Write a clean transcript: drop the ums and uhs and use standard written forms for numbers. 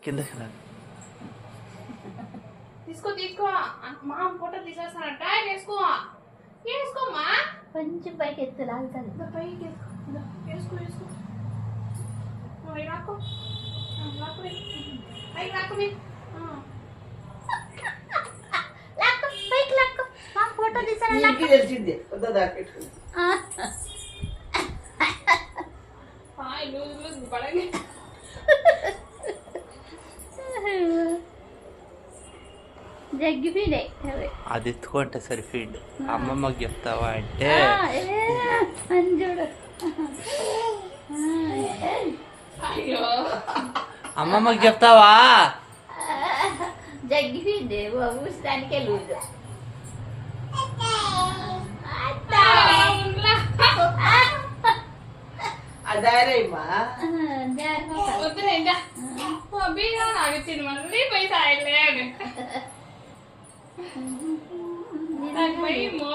కిందకి రా. తీసుకో తీసుకో మా ఫోటో తీసేస్తానంట వేసుకో వేసుకోమా కొంచెం పైకి ఎత్తు లాగుతుంది. పైకి వేసుకో వేసుకో అవి రాకో రాకుని అవి రాకుని లాక్కో పైకి లాక్కో. మా ఫోటో తీసాను. నీకు తెలిసిందే వద్దా దాకెట్టు. లూజ్ లూజ్ పడండి. జగ్గిపోయినాయి అవి. అది ఎత్తుకుంటే సరిపోయింది. అమ్మమ్మకి చెప్తావా అంటే అని చూడు. అయ్యో అమ్మమ్మకి చెప్తావా? జగ్గిపోయింది ఊసడానికే లూజు. అదారేమ్మా వద్దులేండా బీగా ఆగుతుంది మళ్ళీ పోయి తాగలే పోయి మో